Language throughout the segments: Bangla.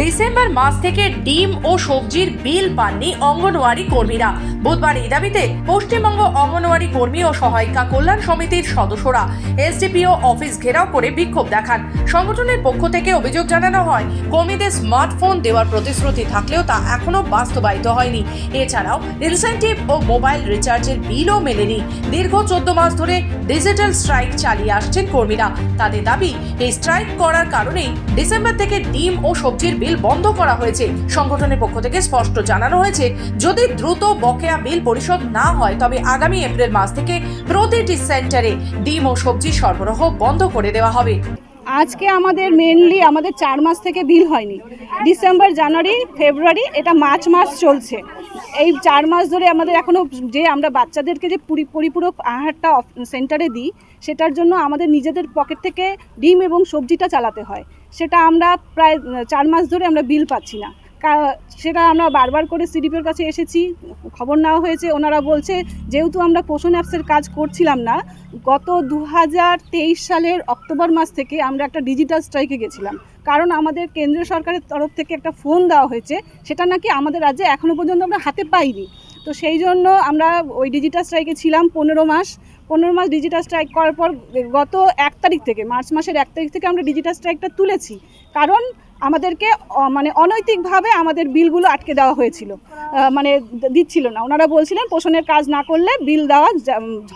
ডিসেম্বর মাস থেকে ডিম ও সবজির বিল পাননি অঙ্গনওয়াড়ি কর্মীরা। বুধবার এই দাবিতে পশ্চিমবঙ্গ অঙ্গনওয়াড়ি কর্মী ও সহায়িকা কল্যাণ সমিতির সদস্যরা এসডিপিও অফিস ঘেরাও করে বিক্ষোভ দেখান। সংগঠনের পক্ষ থেকে অভিযোগ জানানো হয়, কর্মীদের স্মার্টফোন দেওয়ার প্রতিশ্রুতি থাকলেও তা এখনো বাস্তবায়িত হয়নি। এছাড়াও ইনসেন্টিভ ও মোবাইল রিচার্জের বিলও মেলেনি। দীর্ঘ 14 মাস ধরে ডিজিটাল স্ট্রাইক চালিয়ে আসছেন কর্মীরা। তাদের দাবি, এই স্ট্রাইক করার কারণেই ডিসেম্বর থেকে ডিম ও সবজির বিল বন্ধ করা হয়েছে। সংগঠনের পক্ষ থেকে স্পষ্ট জানানো হয়েছে, যদি দ্রুত বকেয়া বিল পরিশোধ না হয় তবে আগামী এপ্রিল মাস থেকে প্রতিটি সেন্টারে ডিম ও সবজি সরবরাহ বন্ধ করে দেওয়া হবে। আজকে আমাদের মেনলি 4 মাস থেকে বিল হয়নি। ডিসেম্বর, জানুয়ারি, ফেব্রুয়ারি, এটা মার্চ মাস চলছে। এই 4 মাস ধরে আমাদের এখনও যে আমরা বাচ্চাদেরকে যে পরিপূরক আহারটা সেন্টারে দিই, সেটার জন্য আমাদের নিজেদের পকেট থেকে ডিম এবং সবজিটা চালাতে হয়। সেটা আমরা প্রায় 4 মাস ধরে আমরা বিল পাচ্ছি না। সেটা আমরা বারবার করে সিডিপিওর কাছে এসেছি, খবর নেওয়া হয়েছে। ওনারা বলছে, যেহেতু আমরা পোষণ অ্যাপসের কাজ করছিলাম না, গত 2023 সালের অক্টোবর মাস থেকে আমরা একটা ডিজিটাল স্ট্রাইকে গেছিলাম, কারণ আমাদের কেন্দ্রীয় সরকারের তরফ থেকে একটা ফোন দেওয়া হয়েছে, সেটা নাকি আমাদের রাজ্যে এখনও পর্যন্ত আমরা হাতে পাইনি। তো সেই জন্য আমরা ওই ডিজিটাল স্ট্রাইকে ছিলাম 15 মাস ডিজিটাল স্ট্রাইক করার পর গত 1 তারিখ থেকে, মার্চ মাসের 1 তারিখ থেকে আমরা ডিজিটাল স্ট্রাইকটা তুলেছি, কারণ আমাদেরকে অনৈতিকভাবে আমাদের বিলগুলো আটকে দেওয়া হয়েছিল, দিচ্ছিল না। ওনারা বলছিলেন পোষণের কাজ না করলে বিল দেওয়া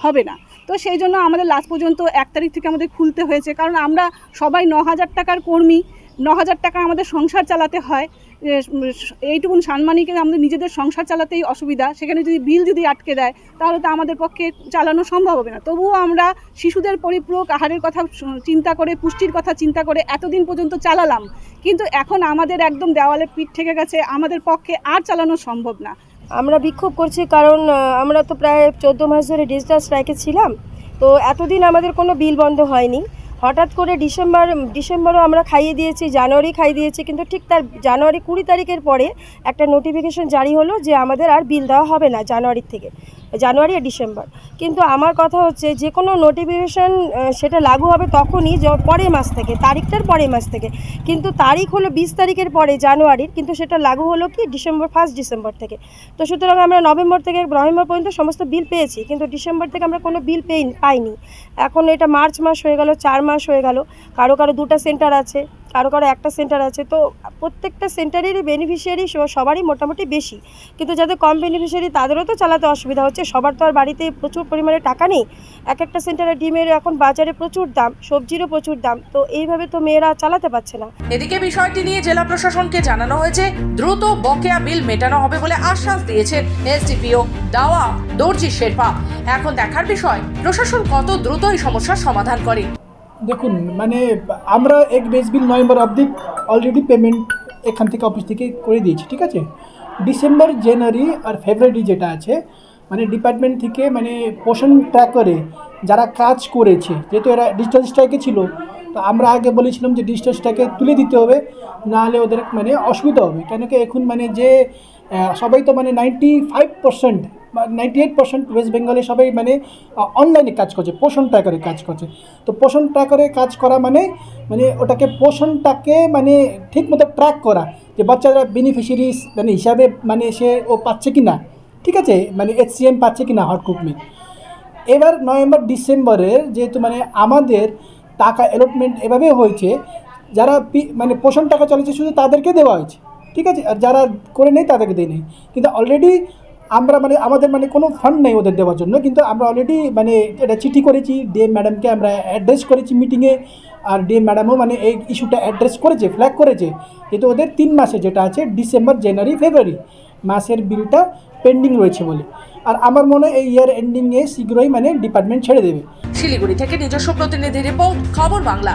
হবে না। তো সেই জন্য আমাদের লাস্ট পর্যন্ত 1 তারিখ থেকে আমাদের খুলতে হয়েছে, কারণ আমরা সবাই 9,000 টাকার কর্মী। 9,000 টাকা আমাদের সংসার চালাতে হয়। এইটুকুন সানমানিকে আমাদের নিজেদের সংসার চালাতেই অসুবিধা, সেখানে যদি বিল আটকে দেয় তাহলে তো আমাদের পক্ষে চালানো সম্ভব হবে না। তবুও আমরা শিশুদের পরিপূরক আহারের কথা চিন্তা করে, পুষ্টির কথা চিন্তা করে এতদিন পর্যন্ত চালালাম, কিন্তু এখন আমাদের একদম দেওয়ালে পিঠ ঠেকে গেছে, আমাদের পক্ষে আর চালানো সম্ভব না। আমরা বিক্ষোভ করছি কারণ আমরা তো প্রায় 14 মাস ধরে ডিজিটাল স্ট্রাইকে ছিলাম। তো এতদিন আমাদের কোনো বিল বন্ধ হয়নি। হঠাৎ করে ডিসেম্বরও আমরা খাইয়ে দিয়েছি, জানুয়ারি খাইয়ে দিয়েছি, কিন্তু ঠিক তার জানুয়ারি 20 তারিখের পরে একটা নোটিফিকেশন জারি হলো যে আমাদের আর বিল দেওয়া হবে না জানুয়ারি আর ডিসেম্বর। কিন্তু আমার কথা হচ্ছে, যে কোনো নোটিফিকেশান সেটা লাগু হবে তখনই, পরের মাস থেকে, তারিখটার পরের মাস থেকে। কিন্তু তারিখ হলো 20 তারিখের পরে জানুয়ারির, কিন্তু সেটা লাগু হলো কি 1 ডিসেম্বর থেকে। তো সুতরাং আমরা নভেম্বর পর্যন্ত সমস্ত বিল পেয়েছি, কিন্তু ডিসেম্বর থেকে আমরা কোনো বিল পাইনি। এখন এটা মার্চ মাস হয়ে গেল, 4 মাস হয়ে গেল। কারো 2টা সেন্টার আছে, কারো 1টা সেন্টার আছে। তো প্রত্যেকটা সেন্টারেরই বেনিফিশিয়ারি সবারই মোটামুটি বেশি, কিন্তু যাদের কম বেনিফিশিয়ারি তাদেরও তো চালাতে অসুবিধা হচ্ছে। সবার তো আর বাড়িতে প্রচুর পরিমাণে টাকা নেই। একটা সেন্টারে ডিমের এখন বাজারে প্রচুর দাম, সবজিরও প্রচুর দাম। তো এইভাবে তো মেয়েরা চালাতে পারছে না। এদিকে বিষয়টি নিয়ে জেলা প্রশাসনকে জানানো হয়েছে, দ্রুত বকেয়া বিল মেটানো হবে বলে আশ্বাস দিয়েছেন এসডিপিও দাওয়া দর্জি শেরপা। এখন দেখার বিষয়, প্রশাসন কত দ্রুত এই সমস্যার সমাধান করে। দেখুন, আমরা এক বেস বিল নভেম্বর অবধি অলরেডি পেমেন্ট এখান থেকে অফিস থেকে করে দিয়েছি, ঠিক আছে। ডিসেম্বর, জানুয়ারি আর ফেব্রুয়ারি যেটা আছে, ডিপার্টমেন্ট থেকে পোষণ ট্র্যাকারে যারা কাজ করেছে, যেহেতু এরা ডিজিটাল স্ট্রাইকে ছিল, তো আমরা আগে বলেছিলাম যে ডিজিটাল স্ট্রাইকে তুলে দিতে হবে, নাহলে ওদের অসুবিধা হবে। কেন কি এখন যে সবাই তো 95% বা 98% ওয়েস্ট বেঙ্গলে সবাই অনলাইনে কাজ করছে, পোষণ ট্র্যাকারে কাজ করছে। তো পোষণ ট্র্যাকারে কাজ করা ওটাকে পোষণটাকে ঠিক মতো ট্র্যাক করা, যে বাচ্চারা বেনিফিশিয়ারিস হিসাবে সে ও পাচ্ছে কি না, ঠিক আছে, HCM পাচ্ছে কি না, হট কুক মিল। এবার নভেম্বর ডিসেম্বরের যেহেতু আমাদের টাকা অ্যালটমেন্ট এভাবে হয়েছে, যারা পোষণ টাকা চলেছে শুধু তাদেরকে দেওয়া হয়েছে, ঠিক আছে, আর যারা করে নেই তাদেরকে দেয় নেই। কিন্তু অলরেডি আমরা আমাদের কোনো ফান্ড নেই ওদের দেওয়ার জন্য, কিন্তু আমরা অলরেডি এটা চিঠি করেছি, ডিএম ম্যাডামকে আমরা অ্যাড্রেস করেছি মিটিংয়ে, আর ডিএম ম্যাডামও এই ইস্যুটা অ্যাড্রেস করেছে, ফ্ল্যাগ করেছে, যেহেতু ওদের 3 মাসে যেটা আছে ডিসেম্বর, জানুয়ারি, ফেব্রুয়ারি মাসের বিলটা পেন্ডিং রয়েছে বলে। আর আমার মনে হয় এই ইয়ার এন্ডিংয়ে শীঘ্রই ডিপার্টমেন্ট ছেড়ে দেবে। শিলিগুড়ি থেকে নিজস্ব প্রতিনিধি রিপোর্ট, খবর বাংলা।